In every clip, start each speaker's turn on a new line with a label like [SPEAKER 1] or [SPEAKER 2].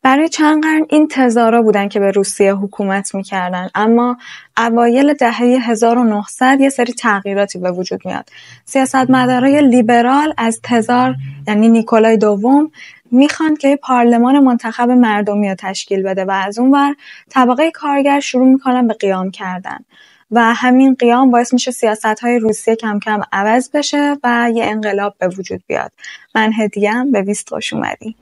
[SPEAKER 1] برای چند قرن این تزارا بودن که به روسیه حکومت میکردن، اما اوایل دهه 1900 یه سری تغییراتی به وجود میاد. سیاستمدارای لیبرال از تزار یعنی نیکولای دوم میخوان که پارلمان منتخب مردمی رو تشکیل بده و از اون ور طبقه کارگر شروع میکنن به قیام کردن و همین قیام باعث میشه سیاست‌های روسیه کم کم عوض بشه و یه انقلاب به وجود بیاد. من هدیه‌ام، به 20 خوش اومدی.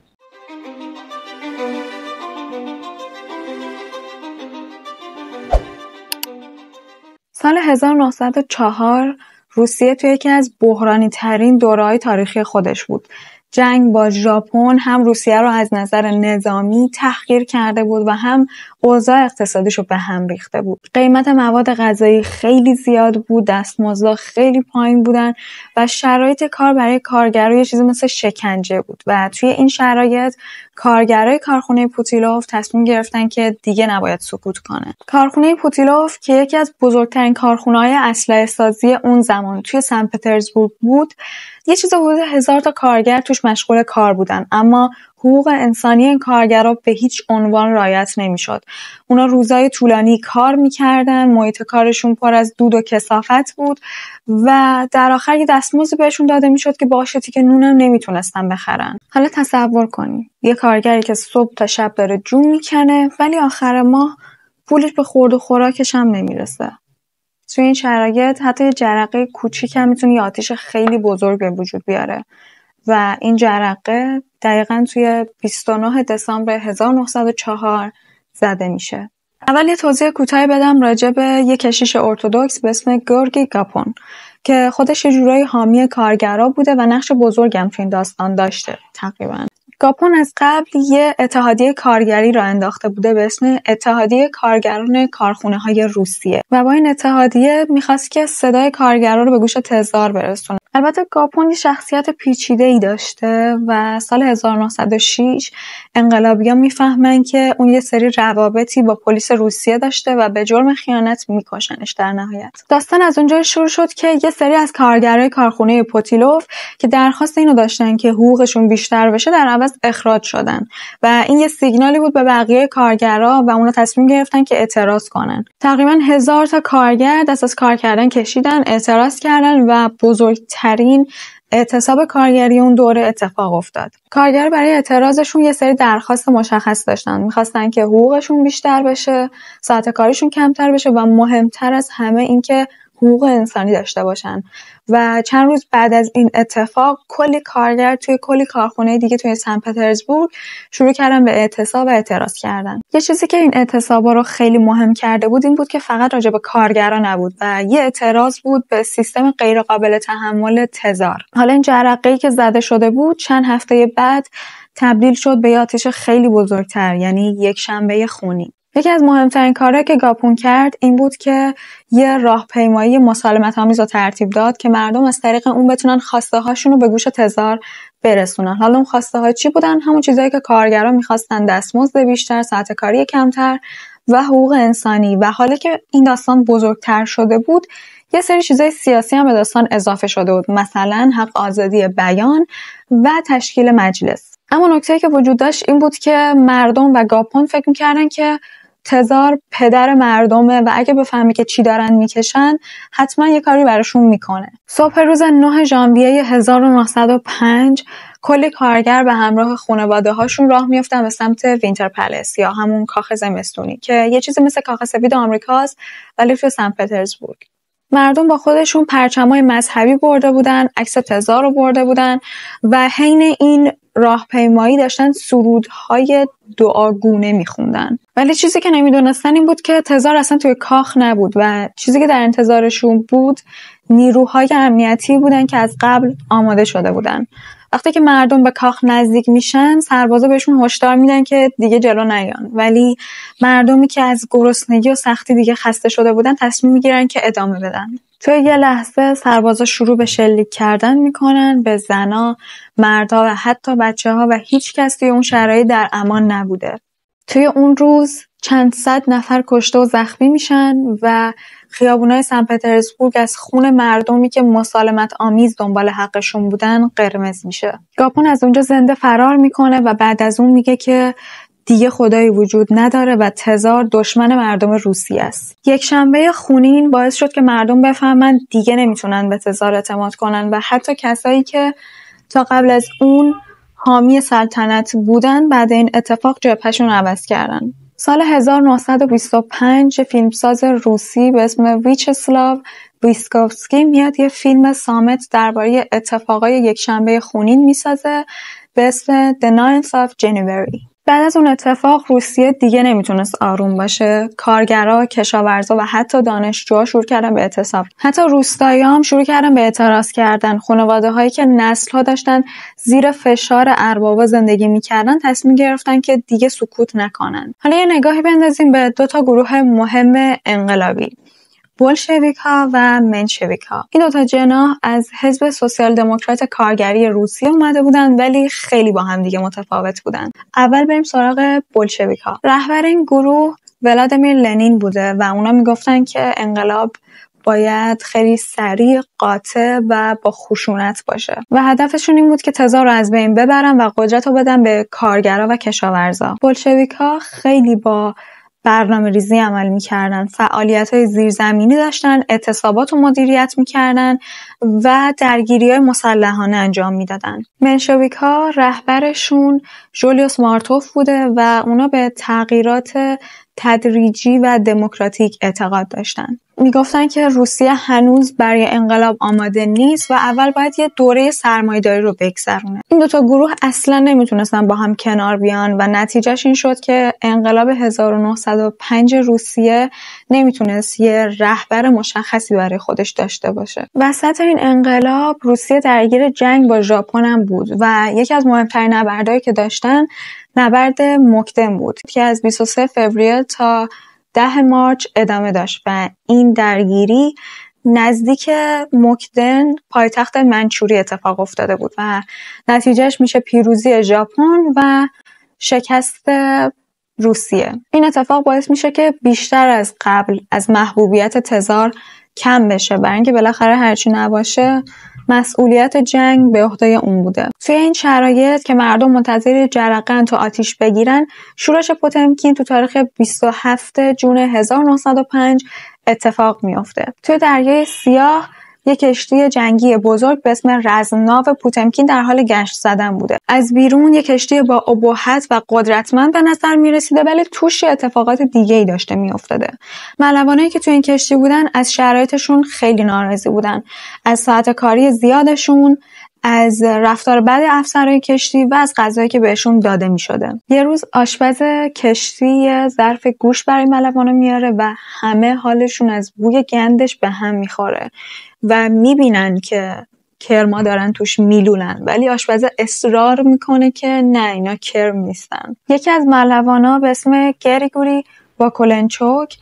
[SPEAKER 1] سال 1904 روسیه توی یکی از بحرانی ترین دوره‌های تاریخی خودش بود. جنگ با ژاپن هم روسیه رو از نظر نظامی تحقیر کرده بود و هم اوضاع اقتصادیش رو به هم ریخته بود. قیمت مواد غذایی خیلی زیاد بود، دستمزدها خیلی پایین بودن و شرایط کار برای کارگرها یه چیزی مثل شکنجه بود و توی این شرایط کارگرای کارخونه پوتیلوف تصمیم گرفتن که دیگه نباید سکوت کنه. کارخونه پوتیلوف که یکی از بزرگترین کارخونه‌های اسلحه سازی اون زمان توی سن پترزبورگ بود، یه چیز حدود 1000 تا کارگر توش مشغول کار بودن، اما حقوق انسانی این کارگرها به هیچ عنوان رعایت نمی‌شد. اونا روزای طولانی کار می‌کردن، محیط کارشون پر از دود و کثافت بود و در آخر یه دستمزدی بهشون داده می‌شد که باهاش تیکه نونم نمیتونستن بخرن. حالا تصور کنی یه کارگری که صبح تا شب داره جون میکنه ولی آخر ماه پولش به خورد و خوراکش هم نمیرسه. توی این شرایط حتی یه جرقه کوچیک هم میتونه یه آتش خیلی بزرگ به وجود بیاره و این جرقه دقیقاً توی 29 دسامبر 1904 زده میشه. اول یه توضیح کوتاهی بدم راجع به یه کشیش ارتدوکس به اسم گورگی گاپون که خودش یه جورایی حامی کارگرا بوده و نقش بزرگی هم توی این داستان داشته. تقریباً گاپون از قبل یه اتحادیه کارگری را انداخته بوده به اسم اتحادیه کارگران کارخونه‌های روسیه و با این اتحادیه می‌خواست که صدای کارگرا رو به گوش تزار برسونه. البته گاپون یه شخصیت پیچیده‌ای داشته و سال 1906 انقلابیان میفهمن که اون یه سری روابطی با پلیس روسیه داشته و به جرم خیانت میکشنش در نهایت. داستان از اونجا شروع شد که یه سری از کارگرای کارخونه پوتیلوف که درخواست اینو داشتن که حقوقشون بیشتر بشه در عوض اخراج شدن و این یه سیگنالی بود به بقیه کارگرا و اونا تصمیم گرفتن که اعتراض کنن. تقریبا 1000 تا کارگر دست از کار کردن کشیدن، اعتراض کردن و بزرگترین اعتصاب کارگری اون دوره اتفاق افتاد. کارگر برای اعتراضشون یه سری درخواست مشخص داشتن. می‌خواستن که حقوقشون بیشتر بشه، ساعت کاریشون کمتر بشه و مهمتر از همه این که حقوق انسانی داشته باشن. و چند روز بعد از این اتفاق کلی کارگر توی کلی کارخونه دیگه توی سن پترزبورگ شروع کردن به اعتصاب و اعتراض کردن. یه چیزی که این اعتصابا رو خیلی مهم کرده بود این بود که فقط راجع به کارگرا نبود و یه اعتراض بود به سیستم غیر قابل تحمل تزار. حالا این جرقه‌ای که زده شده بود چند هفته بعد تبدیل شد به آتش خیلی بزرگتر، یعنی یک شنبه خونین. یکی از مهمترین کارهایی که گاپون کرد این بود که یه راهپیمایی مسالمت‌آمیز رو ترتیب داد که مردم از طریق اون بتونن خواسته هاشون رو به گوش تزار برسونن. حالا اون خواسته ها چی بودن؟ همون چیزایی که کارگرا می‌خواستن، دستمزد بیشتر، ساعت کاری کمتر و حقوق انسانی. و حالا که این داستان بزرگتر شده بود یه سری چیزای سیاسی هم به داستان اضافه شده بود، مثلا حق آزادی بیان و تشکیل مجلس. اما نکته‌ای که وجود داشت این بود که مردم و گاپون فکر می‌کردن که تزار پدر مردمه و اگه بفهمی که چی دارن میکشن حتما یه کاری براشون میکنه. صبح روز 9 ژانویه 1905 کلی کارگر به همراه خانواده هاشون راه میافتن به سمت وینتر پلس یا همون کاخ زمستونی که یه چیزی مثل کاخ سفید آمریکاست ولی توی سن پترزبورگ. مردم با خودشون پرچمای مذهبی برده بودن، عکس تزار رو برده بودن و حین این راهپیمایی داشتن سرودهای دعاگونه میخوندن. ولی چیزی که نمیدونستن این بود که تزار اصلا توی کاخ نبود و چیزی که در انتظارشون بود نیروهای امنیتی بودن که از قبل آماده شده بودن. وقتی که مردم به کاخ نزدیک میشن سربازا بهشون هشدار میدن که دیگه جلو نیان، ولی مردمی که از گرسنگی و سختی دیگه خسته شده بودن تصمیم میگیرن که ادامه بدن. توی یه لحظه سربازا شروع به شلیک کردن میکنن به زنا، مردها و حتی بچه‌ها و هیچ کس توی اون شرایط در امان نبوده. توی اون روز چند صد نفر کشته و زخمی میشن و خیابونای سن پترزبورگ از خون مردمی که مسالمت آمیز دنبال حقشون بودن قرمز میشه. گاپون از اونجا زنده فرار میکنه و بعد از اون میگه که دیگه خدایی وجود نداره و تزار دشمن مردم روسیه است. یک شنبه خونین باعث شد که مردم بفهمن دیگه نمیتونن به تزار اعتماد کنن و حتی کسایی که تا قبل از اون حامی سلطنت بودن بعد این اتفاق جبهشون عوض کردن. سال 1925 فیلمساز روسی به اسم ویچسلاو ویسکوفسکی میاد یه فیلم صامت درباره اتفاقای یک شنبه خونین میسازه به اسم The 9th of January. بعد از اون اتفاق روسیه دیگه نمیتونست آروم باشه. کارگرا، کشاورزا و حتی دانشجوها شروع کردن به اعتصاب. حتی روستایی‌ها هم شروع کردن به اعتراض کردن. خانواده‌هایی که نسل‌ها داشتن زیر فشار اربابا زندگی میکردن تصمیم گرفتن که دیگه سکوت نکنن. حالا یه نگاهی بندازیم به 2 گروه مهم انقلابی. بولشویک‌ها و منشویک‌ها. این 2 جناح از حزب سوسیال دموکرات کارگری روسیه اومده بودن ولی خیلی با هم دیگه متفاوت بودن. اول بریم سراغ بولشویک‌ها. رهبر این گروه ولادیمیر لنین بوده و اونا میگفتن که انقلاب باید خیلی سریع، قاطع و با خشونت باشه و هدفشون این بود که تزار رو از بین ببرن و قدرت رو بدن به کارگرا و کشاورزا. بولشویک‌ها خیلی با برنامه‌ریزی عمل می‌کردن، فعالیت‌های زیرزمینی داشتن، اعتصابات رو مدیریت می‌کردن و درگیری‌های مسلحانه انجام میدادن. منشویک‌ها رهبرشون جولیوس مارتوف بوده و اونا به تغییرات تدریجی و دموکراتیک اعتقاد داشتن. میگفتن که روسیه هنوز برای انقلاب آماده نیست و اول باید یه دوره سرمایه‌داری رو بگذرونه. این 2 گروه اصلا نمیتونستن با هم کنار بیان و نتیجهش این شد که انقلاب 1905 روسیه نمیتونست یه رهبر مشخصی برای خودش داشته باشه. وسط این انقلاب روسیه درگیر جنگ با ژاپن هم بود و یکی از مهمترین نبردهایی که داشتن نبرد موکدن بود که از 23 فوریه تا 10 مارچ ادامه داشت و این درگیری نزدیک موکدن پایتخت منچوری اتفاق افتاده بود و نتیجهش میشه پیروزی ژاپن و شکست روسیه. این اتفاق باعث میشه که بیشتر از قبل از محبوبیت تزار کم بشه برای اینکه بالاخره هرچی نباشه مسئولیت جنگ به عهده اون بوده. توی این شرایط که مردم منتظر جرقه‌اند تا آتیش بگیرن، شورش پوتمکین تو تاریخ 27 جون 1905 اتفاق میفته. توی دریای سیاه یک کشتی جنگی بزرگ به اسم رزمناو پوتمکین در حال گشت زدن بوده. از بیرون یک کشتی با ابهت و قدرتمند به نظر میرسیده ولی توش اتفاقات دیگه‌ای داشته میافتاده. ملوانایی که توی این کشتی بودن از شرایطشون خیلی ناراضی بودن. از ساعت کاری زیادشون، از رفتار بد افسرهای کشتی و از غذایی که بهشون داده می شده. یه روز آشپز کشتی ظرف گوشت برای ملوانا میاره و همه حالشون از بوی گندش به هم میخوره و میبینن که کرما دارن توش میلولن ولی آشپز اصرار میکنه که نه اینا کرم نیستن. یکی از ملوانا به اسم گریگوری واکولنچوک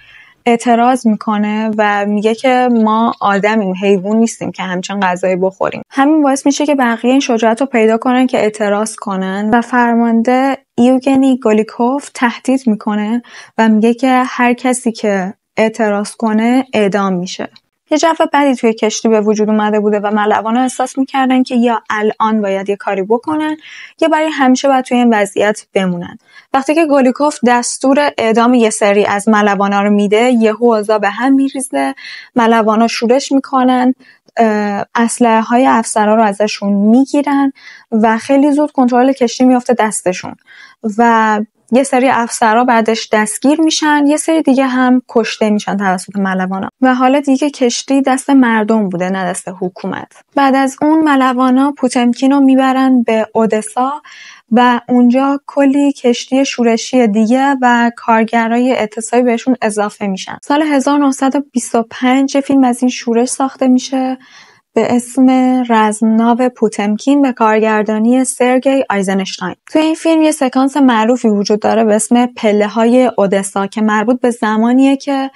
[SPEAKER 1] اعتراض میکنه و میگه که ما آدمیم، حیوان نیستیم که همچین غذایی بخوریم. همین باعث میشه که بقیه این شجاعت رو پیدا کنن که اعتراض کنن و فرمانده ایوگنی گولیکوف تهدید میکنه و میگه که هر کسی که اعتراض کنه اعدام میشه. یه جو بدی توی کشتی به وجود اومده بوده و ملوانا احساس میکردن که یا الان باید یه کاری بکنن یا برای همیشه باید توی این وضعیت بمونن. وقتی که گولیکوف دستور اعدام یه سری از ملوانا رو میده، یهو اوضاع به هم میریزه، ملوانا شورش میکنن، اسلحه های افسرها رو ازشون میگیرن و خیلی زود کنترل کشتی میفته دستشون و یه سری افسرها بعدش دستگیر میشن، یه سری دیگه هم کشته میشن توسط ملوانا و حالا دیگه کشتی دست مردم بوده نه دست حکومت. بعد از اون ملوانا پوتمکین رو میبرن به اودسا و اونجا کلی کشتی شورشی دیگه و کارگرای اعتصابی بهشون اضافه میشن. سال 1925 فیلم از این شورش ساخته میشه به اسم رزمناو پوتمکین به کارگردانی سرگئی آیزنشتاین. توی این فیلم یه سکانس معروفی وجود داره به اسم پله های اودسا که مربوط به زمانیه که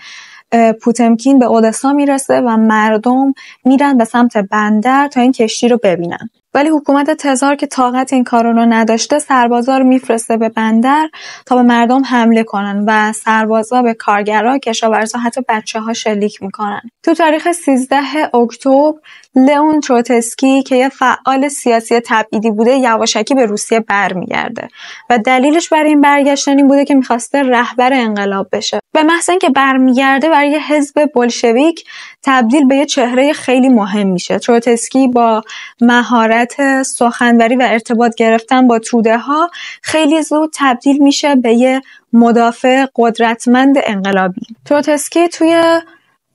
[SPEAKER 1] پوتمکین به اودسا میرسه و مردم میرن به سمت بندر تا این کشتی رو ببینن. ولی حکومت تزار که طاقت این کارو رو نداشته سربازا رو میفرسته به بندر تا به مردم حمله کنن و سربازا به کارگرا، کشاورزا، حتی بچه‌ها شلیک میکنن. تو تاریخ 13 اکتبر لئون تروتسکی که یه فعال سیاسی تبعیدی بوده یواشکی به روسیه برمیگرده و دلیلش برای این برگشتن این بوده که میخواسته رهبر انقلاب بشه. به محض اینکه برمیگرده برای یه حزب بولشویک تبدیل به یه چهره خیلی مهم میشه. تروتسکی با مهارت سخنوری و ارتباط گرفتن با توده ها خیلی زود تبدیل میشه به یه مدافع قدرتمند انقلابی. تروتسکی توی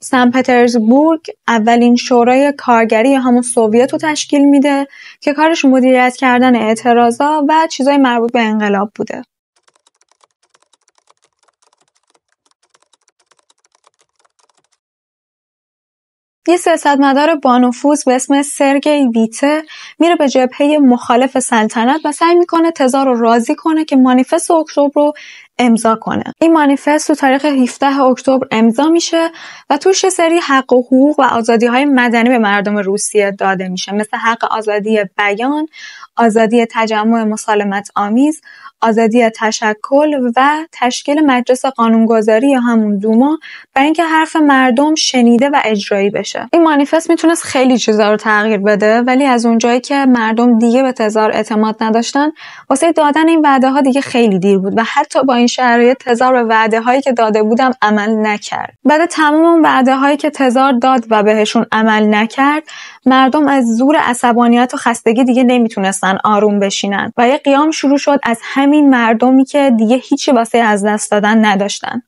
[SPEAKER 1] سن پترزبورگ اولین شورای کارگری همون سوویت رو تشکیل میده که کارش مدیریت کردن اعتراضا و چیزای مربوط به انقلاب بوده. یه سیاستمدار بانفوذ به اسم سرگئی ویته میره به جبهه مخالف سلطنت و سعی میکنه تزار رو راضی کنه که مانیفست اکتبر رو امضا کنه. این مانیفست تو تاریخ 17 اکتبر امضا میشه و توش سری حق و حقوق و آزادی‌های مدنی به مردم روسیه داده میشه، مثل حق آزادی بیان، آزادی تجمع مسالمت آمیز، آزادی تشکل و تشکیل مجلس قانونگذاری یا همون دوما برای اینکه حرف مردم شنیده و اجرایی بشه. این مانیفست میتونست خیلی چیزا رو تغییر بده، ولی از اونجایی که مردم دیگه به تزار اعتماد نداشتن واسه دادن این وعده ها دیگه خیلی دیر بود و حتی با این شرایط تزار به وعده هایی که داده بودم عمل نکرد. بعد تمام اون وعده هایی که تزار داد و بهشون عمل نکرد، مردم از زور عصبانیت و خستگی دیگه نمیتونستن آروم بشینن و یه قیام شروع شد از همین مردمی که دیگه هیچی واسه از دست دادن نداشتن.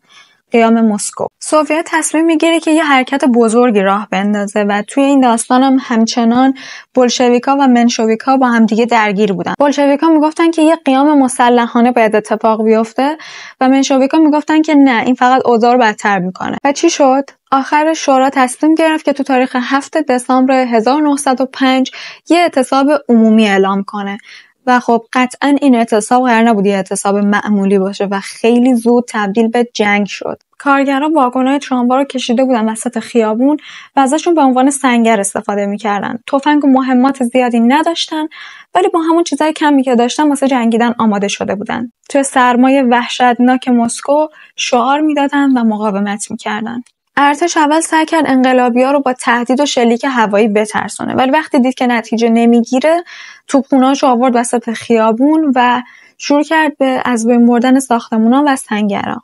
[SPEAKER 1] قیام مسکو. سوویت تصمیم میگیره که یه حرکت بزرگی راه بندازه و توی این داستان هم همچنان بولشویکا و منشویکا با هم دیگه درگیر بودن. بولشویکا میگفتن که یه قیام مسلحانه باید اتفاق بیفته و منشویکا میگفتن که نه، این فقط اوضاع رو بدتر میکنه. و چی شد؟ آخر شورا تصمیم گرفت که تو تاریخ 7 دسامبر 1905 یه اعتصاب عمومی اعلام کنه. و خب قطعا این اعتصاب قرار نبود یه اعتصاب معمولی باشه و خیلی زود تبدیل به جنگ شد. کارگرها واگن‌های تراموا رو کشیده بودن وسط خیابون و ازشون به عنوان سنگر استفاده می‌کردن. تفنگ و مهمات زیادی نداشتن، ولی با همون چیزای کمی که داشتن واسه جنگیدن آماده شده بودن. توی سرمای وحشتناک مسکو شعار میدادن و مقاومت می‌کردن. ارتش اول سعی کرد انقلابی‌ها رو با تهدید و شلیک هوایی بترسونه، ولی وقتی دید که نتیجه نمیگیره توپخونه‌هاشو آورد وسط خیابون و شروع کرد به از بین بردن ساختمونا و سنگرها.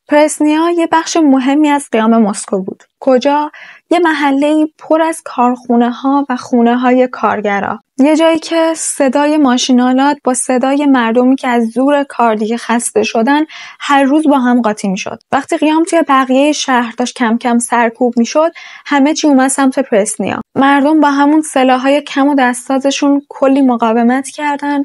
[SPEAKER 1] پرسنیا یه بخش مهمی از قیام مسکو بود، کجا یه محله‌ای پر از کارخونه‌ها و خونه‌های کارگرا، یه جایی که صدای ماشینالات با صدای مردمی که از زور کار دیگه خسته شدن هر روز با هم قاطی میشد. وقتی قیام توی بقیه شهر داشت کم کم سرکوب میشد، همه چی اومد سمت پرسنیا. مردم با همون سلاح‌های کم و دستازشون کلی مقاومت کردن،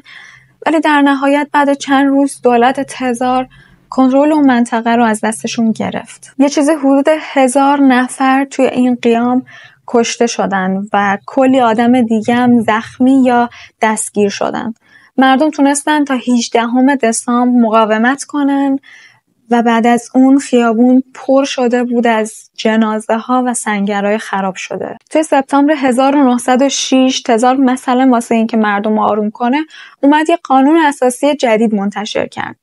[SPEAKER 1] ولی در نهایت بعد چند روز دولت تزار کنترل اون منطقه رو از دستشون گرفت. یه چیز حدود 1000 نفر توی این قیام کشته شدن و کلی آدم دیگه هم زخمی یا دستگیر شدن. مردم تونستن تا 18 دسامبر مقاومت کنن و بعد از اون خیابون پر شده بود از جنازه ها و سنگرهای خراب شده. توی سپتامبر 1906 تزار مثلا واسه این که مردم آروم کنه اومد یه قانون اساسی جدید منتشر کرد.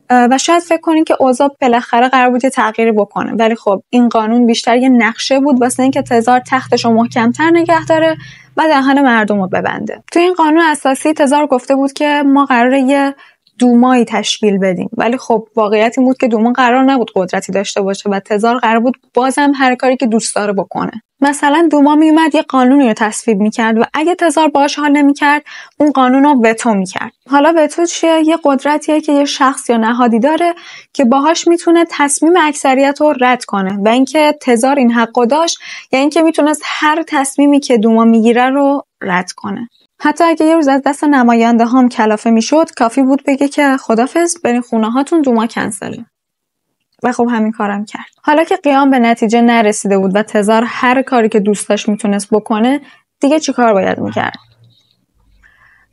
[SPEAKER 1] و شاید فکر کنین که اوضاع بالاخره قرار بود یه تغییری بکنه، ولی خب این قانون بیشتر یه نقشه بود واسه اینکه تزار تختش رو محکم‌تر نگه داره و دهن مردم رو ببنده. تو این قانون اساسی تزار گفته بود که ما قراره یه دومایی تشکیل بدیم، ولی خب واقعیت این بود که دوما قرار نبود قدرتی داشته باشه و تزار قرار بود بازم هر کاری که دوست داره بکنه. مثلا دوما میومد یه قانونی رو تصویب میکرد و اگه تزار باهاش حال نمیکرد اون قانون رو وتو میکرد. حالا وتو چیه؟ یه قدرتیه که یه شخص یا نهادی داره که باهاش میتونه تصمیم اکثریت رو رد کنه و اینکه تزار این حقو داشت یا اینکه میتونست هر تصمیمی که دوما میگیره رو رد کنه. حتی اگه یه روز از دست نماینده هم کلافه میشد کافی بود بگه که خدافظ برین خونه هاتون، دوما کنسله. و خب همین کارم کرد. حالا که قیام به نتیجه نرسیده بود و تزار هر کاری که دوست داشت میتونست بکنه، دیگه چی کار باید میکرد؟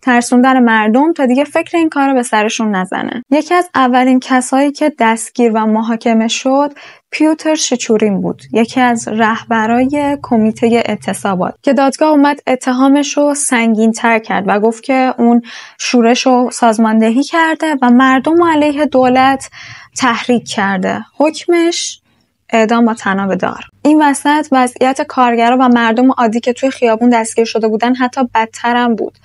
[SPEAKER 1] ترسوندن مردم تا دیگه فکر این کار رو به سرشون نزنه. یکی از اولین کسایی که دستگیر و محاکمه شد پیوتر شچورین بود، یکی از رهبرای کمیته اعتصابات، که دادگاه اومد اتهامش رو سنگین‌تر کرد و گفت که اون شورش رو سازماندهی کرده و مردم رو علیه دولت تحریک کرده. حکمش اعدام با طناب دار. این وسط وضعیت کارگرا و مردم عادی که توی خیابون دستگیر شده بودن حتی بدتر هم بود.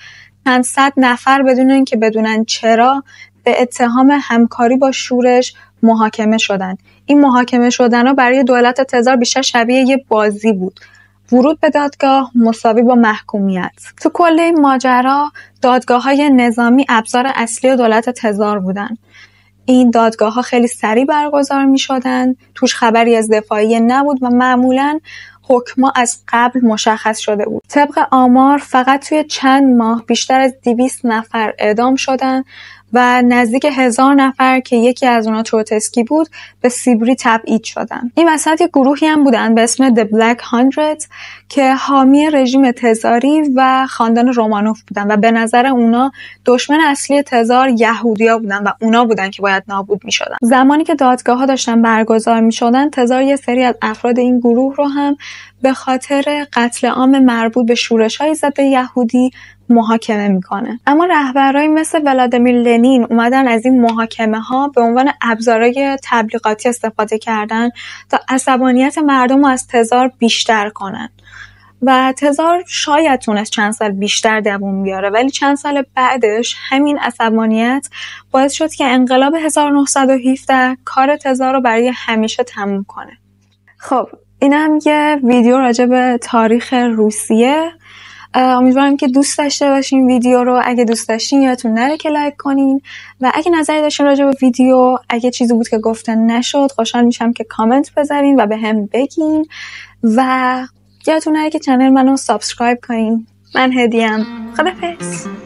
[SPEAKER 1] چند صد نفر بدون اینکه بدونن چرا به اتهام همکاری با شورش محاکمه شدن. این محاکمه شدنها برای دولت تزار بیشتر شبیه یه بازی بود. ورود به دادگاه مساوی با محکومیت. تو کل این ماجرا دادگاه‌های نظامی ابزار اصلی دولت تزار بودن. این دادگاه‌ها خیلی سریع برگزار می‌شدن، توش خبری از دفاعیه نبود و معمولاً حکما از قبل مشخص شده بود. طبق آمار فقط توی چند ماه بیشتر از 200 نفر اعدام شدن و نزدیک 1000 نفر که یکی از اونا تروتسکی بود به سیبری تبعید شدن. این وسط یک گروهی هم بودن به اسم The Black 100 که حامی رژیم تزاری و خاندان رومانوف بودن و به نظر اونا دشمن اصلی تزار یهودیا بودن و اونا بودن که باید نابود می شدن. زمانی که دادگاه‌ها داشتن برگزار می شدن تزار یه سری از افراد این گروه رو هم به خاطر قتل عام مربوط به شورش‌های ضد یهودی محاکمه میکنه. اما رهبرایی مثل ولادیمیر لنین اومدن از این محاکمه ها به عنوان ابزارهای تبلیغاتی استفاده کردن تا عصبانیت مردم رو از تزار بیشتر کنن و تزار شاید تونست چند سال بیشتر دووم بیاره، ولی چند سال بعدش همین عصبانیت باعث شد که انقلاب 1917 کار تزار رو برای همیشه تموم کنه. خب این هم یه ویدیو راجع به تاریخ روسیه. امیدوارم که دوست داشته باشین ویدیو رو. اگه دوست داشتین یادتون نره که لایک کنین و اگه نظری داشتین راجع به ویدیو، اگه چیزی بود که گفته نشد، خوشحال میشم که کامنت بذارین و به هم بگین و یادتون نره که چنل منو سابسکرایب کنین. من هدیم. خدافظ.